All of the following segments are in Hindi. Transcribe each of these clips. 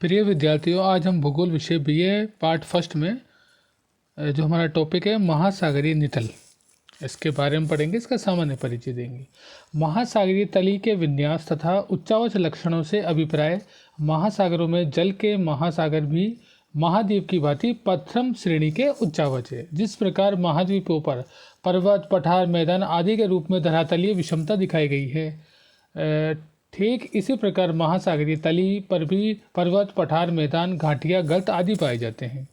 प्रिय विद्यार्थियों, आज हम भूगोल विषय बीए पार्ट फर्स्ट में जो हमारा टॉपिक है महासागरीय नितल, इसके बारे में पढ़ेंगे। इसका सामान्य परिचय देंगे। महासागरीय तली के विन्यास तथा उच्चावच लक्षणों से अभिप्राय। महासागरों में जल के महासागर भी महाद्वीप की भांति प्रथम श्रेणी के उच्चावच है। जिस प्रकार महाद्वीपों पर पर्वत, पठार, मैदान आदि के रूप में धरातलीय विषमता दिखाई गई है, ठीक इसी प्रकार महासागरीय तली पर भी पर्वत, पठार, मैदान, घाटियाँ, गर्त आदि पाए जाते हैं।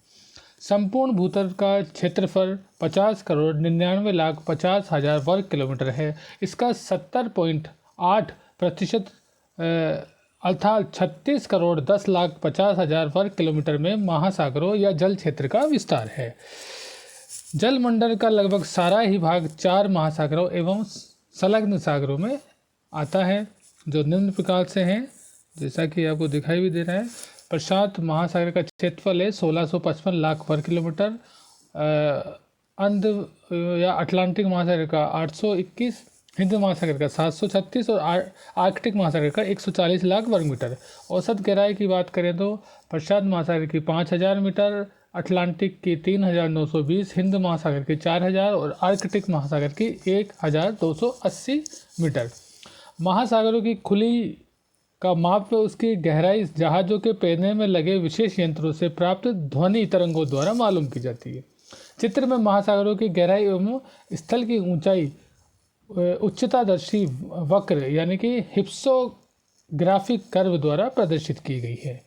संपूर्ण भूतल का क्षेत्रफल 50,99,50,000 वर्ग किलोमीटर है। इसका 70.8% अर्थात 36,10,50,000 वर्ग किलोमीटर में महासागरों या जल क्षेत्र का विस्तार है। जलमंडल का लगभग सारा ही भाग 4 महासागरों एवं संलग्न सागरों में आता है, जो निम्न प्रकार से हैं, जैसा कि आपको दिखाई भी दे रहा है। प्रशांत महासागर का क्षेत्रफल है 1655 लाख वर्ग किलोमीटर, अंध या अटलांटिक महासागर का 821, हिंद महासागर का 736 और आर्कटिक महासागर का 140 लाख वर्ग मीटर। औसत गहराई की बात करें तो प्रशांत महासागर की 5000 मीटर, अटलांटिक की 3920, हिंद महासागर की 4000 और आर्कटिक महासागर की 1280 मीटर। महासागरों की खुली का माप उसकी गहराई जहाज़ों के पैने में लगे विशेष यंत्रों से प्राप्त ध्वनि तरंगों द्वारा मालूम की जाती है। चित्र में महासागरों की गहराई एवं स्थल की ऊंचाई उच्चतादर्शी वक्र यानी कि हिप्सोग्राफिक कर्व द्वारा प्रदर्शित की गई है।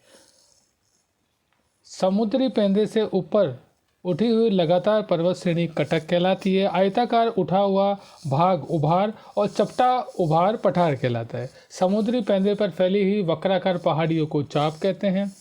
समुद्री पेंदे से ऊपर उठी हुई लगातार पर्वत श्रेणी कटक कहलाती है। आयताकार उठा हुआ भाग उभार और चपटा उभार पठार कहलाता है। समुद्री पेंदे पर फैली हुई वक्राकार पहाड़ियों को चाप कहते हैं।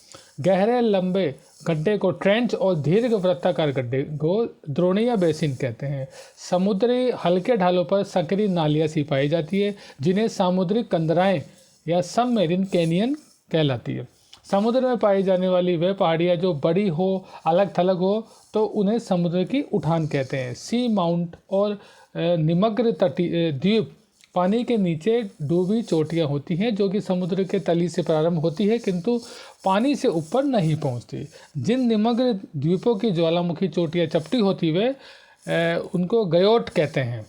गहरे लंबे गड्ढे को ट्रेंच और दीर्घ वृत्ताकार गड्ढे को द्रोणीय बेसिन कहते हैं। समुद्री हल्के ढालों पर संकरी नालियाँ सी पाई जाती है, जिन्हें सामुद्रिक कंदराएँ या सबमेरीन कैनियन कहलाती है। समुद्र में पाई जाने वाली वे पहाड़ियाँ जो बड़ी हो, अलग थलग हो, तो उन्हें समुद्र की उठान कहते हैं। सी माउंट और निमग्न तटीय द्वीप पानी के नीचे डूबी चोटियाँ होती हैं, जो कि समुद्र के तली से प्रारंभ होती है किंतु पानी से ऊपर नहीं पहुँचती। जिन निमग्न द्वीपों की ज्वालामुखी चोटियाँ चपटी होती वे उनको गयोट कहते हैं।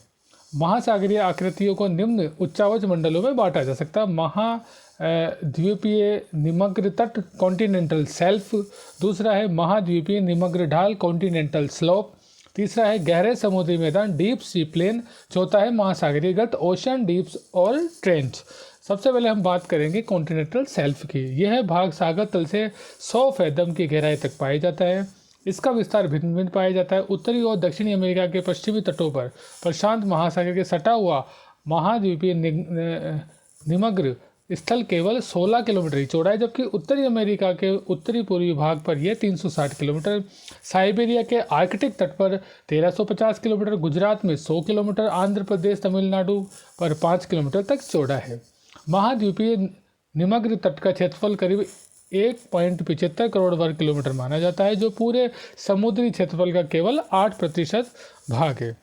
महासागरीय आकृतियों को निम्न उच्चावच मंडलों में बांटा जा सकता है। महाद्वीपीय निमग्न तट कॉन्टिनेंटल शेल्फ, दूसरा है महाद्वीपीय निमग्न ढाल कॉन्टिनेंटल स्लोप, तीसरा है गहरे समुद्री मैदान डीप सी प्लेन, चौथा है महासागरीय गर्त ओशन डीप्स और ट्रेंच। सबसे पहले हम बात करेंगे कॉन्टिनेंटल शेल्फ की। यह भाग सागर तल से 100 फैथम की गहराई तक पाया जाता है। इसका विस्तार भिन्न भिन्न पाया जाता है। उत्तरी और दक्षिणी अमेरिका के पश्चिमी तटों पर प्रशांत महासागर के सटा हुआ महाद्वीपीय निमग्न स्थल केवल 16 किलोमीटर ही चौड़ा है, जबकि उत्तरी अमेरिका के उत्तरी पूर्वी भाग पर यह 360 किलोमीटर, साइबेरिया के आर्कटिक तट पर 1350 किलोमीटर, गुजरात में 100 किलोमीटर, आंध्र प्रदेश, तमिलनाडु पर 5 किलोमीटर तक चौड़ा है। महाद्वीपीय निमग्न तट का क्षेत्रफल करीब 1.75 करोड़ वर्ग किलोमीटर माना जाता है, जो पूरे समुद्री क्षेत्रफल का केवल 8% भाग है।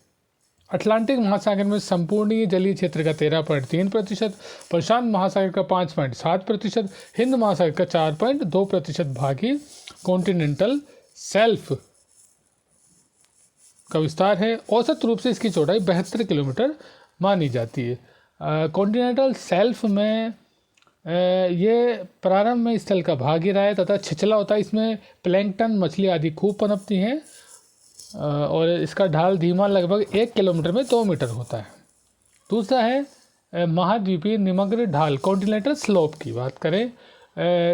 अटलांटिक महासागर में संपूर्ण जलीय क्षेत्र का 13.3%, प्रशांत महासागर का 5.7%, हिंद महासागर का 4.2% भाग ही कॉन्टिनेंटल शेल्फ का विस्तार है। औसत रूप से इसकी चौड़ाई 72 किलोमीटर मानी जाती है। कॉन्टिनेंटल शेल्फ में ये प्रारंभ में स्थल का भाग ही रहा है तथा छिछला होता है। इसमें प्लैंकटन मछली आदि खूब पनपती हैं और इसका ढाल धीमा लगभग 1 किलोमीटर में 2 मीटर होता है। दूसरा है महाद्वीपीय निमग्न ढाल कॉन्टिनेंटल स्लोप की बात करें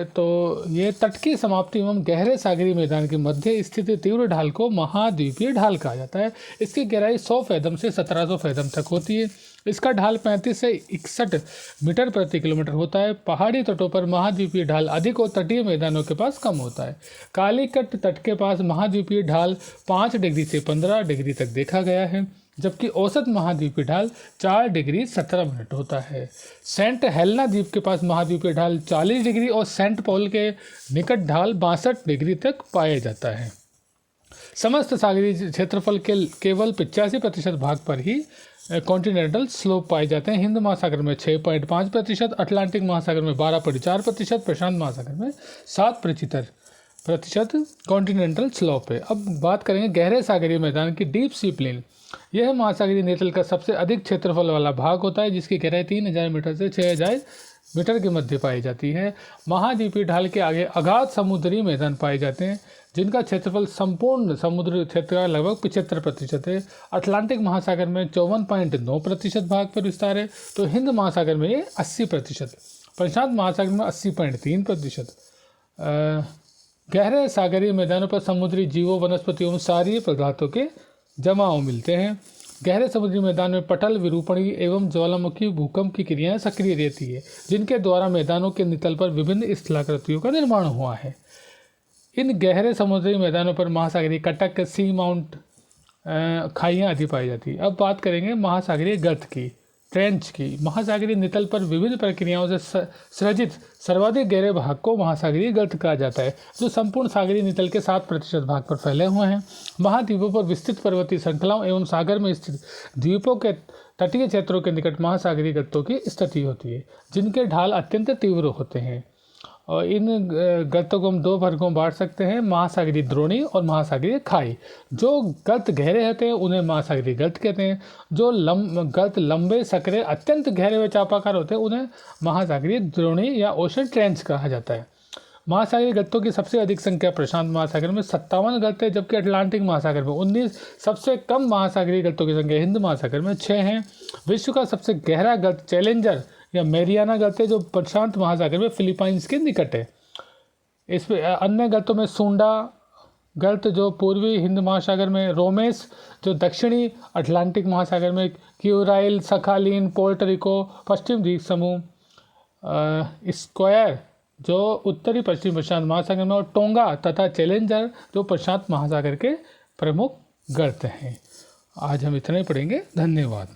तो ये तट की समाप्ति एवं गहरे सागरीय मैदान के मध्य स्थित तीव्र ढाल को महाद्वीपीय ढाल कहा जाता है। इसकी गहराई 100 फैथम से 1700 फैथम तक होती है। इसका ढाल 35 से 61 मीटर प्रति किलोमीटर होता है। पहाड़ी तटों पर महाद्वीपीय ढाल अधिक और तटीय मैदानों के पास कम होता है। कालीकट तट के पास महाद्वीपीय ढाल 5 डिग्री से 15 डिग्री तक देखा गया है, जबकि औसत महाद्वीपीय ढाल 4 डिग्री 17 मिनट होता है। सेंट हेलेना द्वीप के पास महाद्वीपीय ढाल 40 डिग्री और सेंट पॉल के निकट ढाल 62 डिग्री तक पाया जाता है। समस्त सागरीय क्षेत्रफल के केवल 85% भाग पर ही कॉन्टिनेंटल स्लोप पाए जाते हैं। हिंद महासागर में 6.5%, अटलांटिक महासागर में 12.4%, प्रशांत महासागर में 7% कॉन्टिनेंटल स्लोप है। अब बात करेंगे गहरे सागरीय मैदान की, डीप सी प्लेन। यह महासागरीय नेतल का सबसे अधिक क्षेत्रफल वाला भाग होता है, जिसकी गहराई 3000 मीटर से 6000 मीटर के मध्य पाई जाती है। महाद्वीपीय ढाल के आगे अगाध समुद्री मैदान पाए जाते हैं, जिनका क्षेत्रफल संपूर्ण समुद्री क्षेत्र का लगभग 75% है। अटलांटिक महासागर में 54.9% भाग पर विस्तार है, तो हिंद महासागर में ये 80%, प्रशांत महासागर में 80.3%। गहरे सागरीय मैदानों पर समुद्री जीवों, वनस्पतियों एवं सारी पदार्थों के जमाव मिलते हैं। गहरे समुद्री मैदान में पटल, विरूपणी एवं ज्वालामुखी भूकंप की क्रियाएं सक्रिय रहती है, जिनके द्वारा मैदानों के नितल पर विभिन्न स्थलाकृतियों का निर्माण हुआ है। इन गहरे समुद्री मैदानों पर महासागरीय कटक, सी माउंट, खाइयाँ आदि पाई जाती है। अब बात करेंगे महासागरीय गर्त की, ट्रेंच की। महासागरीय नितल पर विभिन्न प्रक्रियाओं से सृजित सर्वाधिक गहरे भाग को महासागरीय गर्त कहा जाता है, जो संपूर्ण सागरीय नितल के 7% भाग पर फैले हुए हैं। महाद्वीपों पर विस्तृत पर्वतीय श्रृंखलाओं एवं सागर में स्थित द्वीपों के तटीय क्षेत्रों के निकट महासागरीय गर्तों की स्थिति होती है, जिनके ढाल अत्यंत तीव्र होते हैं। और इन गर्तों को हम 2 वर्गों में बांट सकते हैं, महासागरीय द्रोणी और महासागरीय खाई। जो गर्त गहरे होते हैं उन्हें महासागरीय गर्त कहते हैं। जो गर्त लंबे, सकरे, अत्यंत गहरे व चापाकार होते हैं उन्हें महासागरीय द्रोणी या ओशन ट्रेंच कहा जाता है। महासागरीय गर्तों की सबसे अधिक संख्या प्रशांत महासागर में 57 गर्त है, जबकि अटलांटिक महासागर में 19। सबसे कम महासागरीय गर्तों की संख्या हिंद महासागर में 6 है। विश्व का सबसे गहरा गर्त चैलेंजर या मैरियाना गर्त है, जो प्रशांत महासागर में फिलीपाइंस के निकट है। इसमें अन्य गर्तों में सुंडा गर्त जो पूर्वी हिंद महासागर में, रोमेस जो दक्षिणी अटलांटिक महासागर में, क्यूराइल, सखालीन, पोर्टरिको पश्चिम द्वीप समूह, स्क्वायर जो उत्तरी पश्चिम प्रशांत महासागर में, और टोंगा तथा चैलेंजर जो प्रशांत महासागर के प्रमुख गर्त हैं। आज हम इतना ही पढ़ेंगे। धन्यवाद।